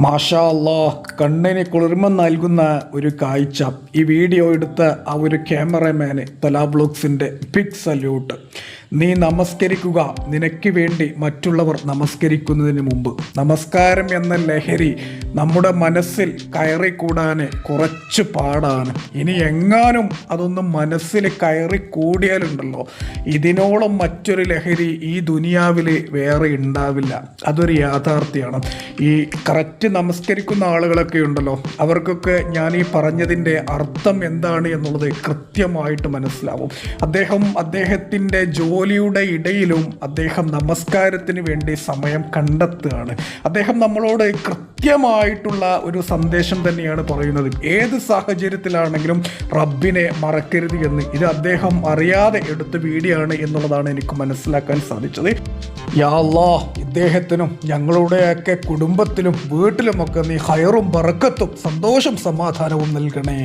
മാഷാ അല്ലാഹ്, കണ്ണിന് കുളിർമ നൽകുന്ന ഒരു കാഴ്ച. ഈ വീഡിയോ എടുത്ത ആ ഒരു ക്യാമറമാന് തലാ ബ്ലോഗ്സിൻ്റെ ബിഗ് സല്യൂട്ട്. നീ നമസ്കരിക്കുക നിനക്ക് വേണ്ടി മറ്റുള്ളവർ നമസ്കരിക്കുന്നതിന് മുമ്പ്. നമസ്കാരം എന്ന ലഹരി നമ്മുടെ മനസ്സിൽ കയറിക്കൂടാൻ കുറച്ച് പാടാണ്. ഇനി എങ്ങാനും അതൊന്നും മനസ്സിൽ കയറിക്കൂടിയാലുണ്ടല്ലോ, ഇതിനോളം മറ്റൊരു ലഹരി ഈ ദുനിയാവിൽ വേറെ ഉണ്ടാവില്ല. അതൊരു യാഥാർത്ഥ്യമാണ്. ഈ കറക്റ്റ് നമസ്കരിക്കുന്ന ആളുകളൊക്കെ ഉണ്ടല്ലോ, അവർക്കൊക്കെ ഞാൻ ഈ പറഞ്ഞതിൻ്റെ അർത്ഥം എന്താണ് എന്നുള്ളത് കൃത്യമായിട്ട് മനസ്സിലാവും. അദ്ദേഹത്തിൻ്റെ ജോലിയുടെ ഇടയിലും അദ്ദേഹം നമസ്കാരത്തിന് വേണ്ടി സമയം കണ്ടെത്തുകയാണ്. അദ്ദേഹം നമ്മളോട് കൃത്യമായിട്ടുള്ള ഒരു സന്ദേശം തന്നെയാണ് പറയുന്നത്. ഏത് സാഹചര്യത്തിലാണെങ്കിലും റബ്ബിനെ മറക്കരുത് എന്ന്. ഇത് അദ്ദേഹം അറിയാതെ എടുത്ത വീഡിയോ ആണ് എന്നുള്ളതാണ് എനിക്ക് മനസ്സിലാക്കാൻ സാധിച്ചത്. യാ അല്ലാഹ്, ഇദ്ദേഹത്തിനും ഞങ്ങളുടെയൊക്കെ കുടുംബത്തിലും വീട്ടിലുമൊക്കെ നീ ഹൈറും ബറക്കത്തും സന്തോഷം സമാധാനവും നൽകണേ.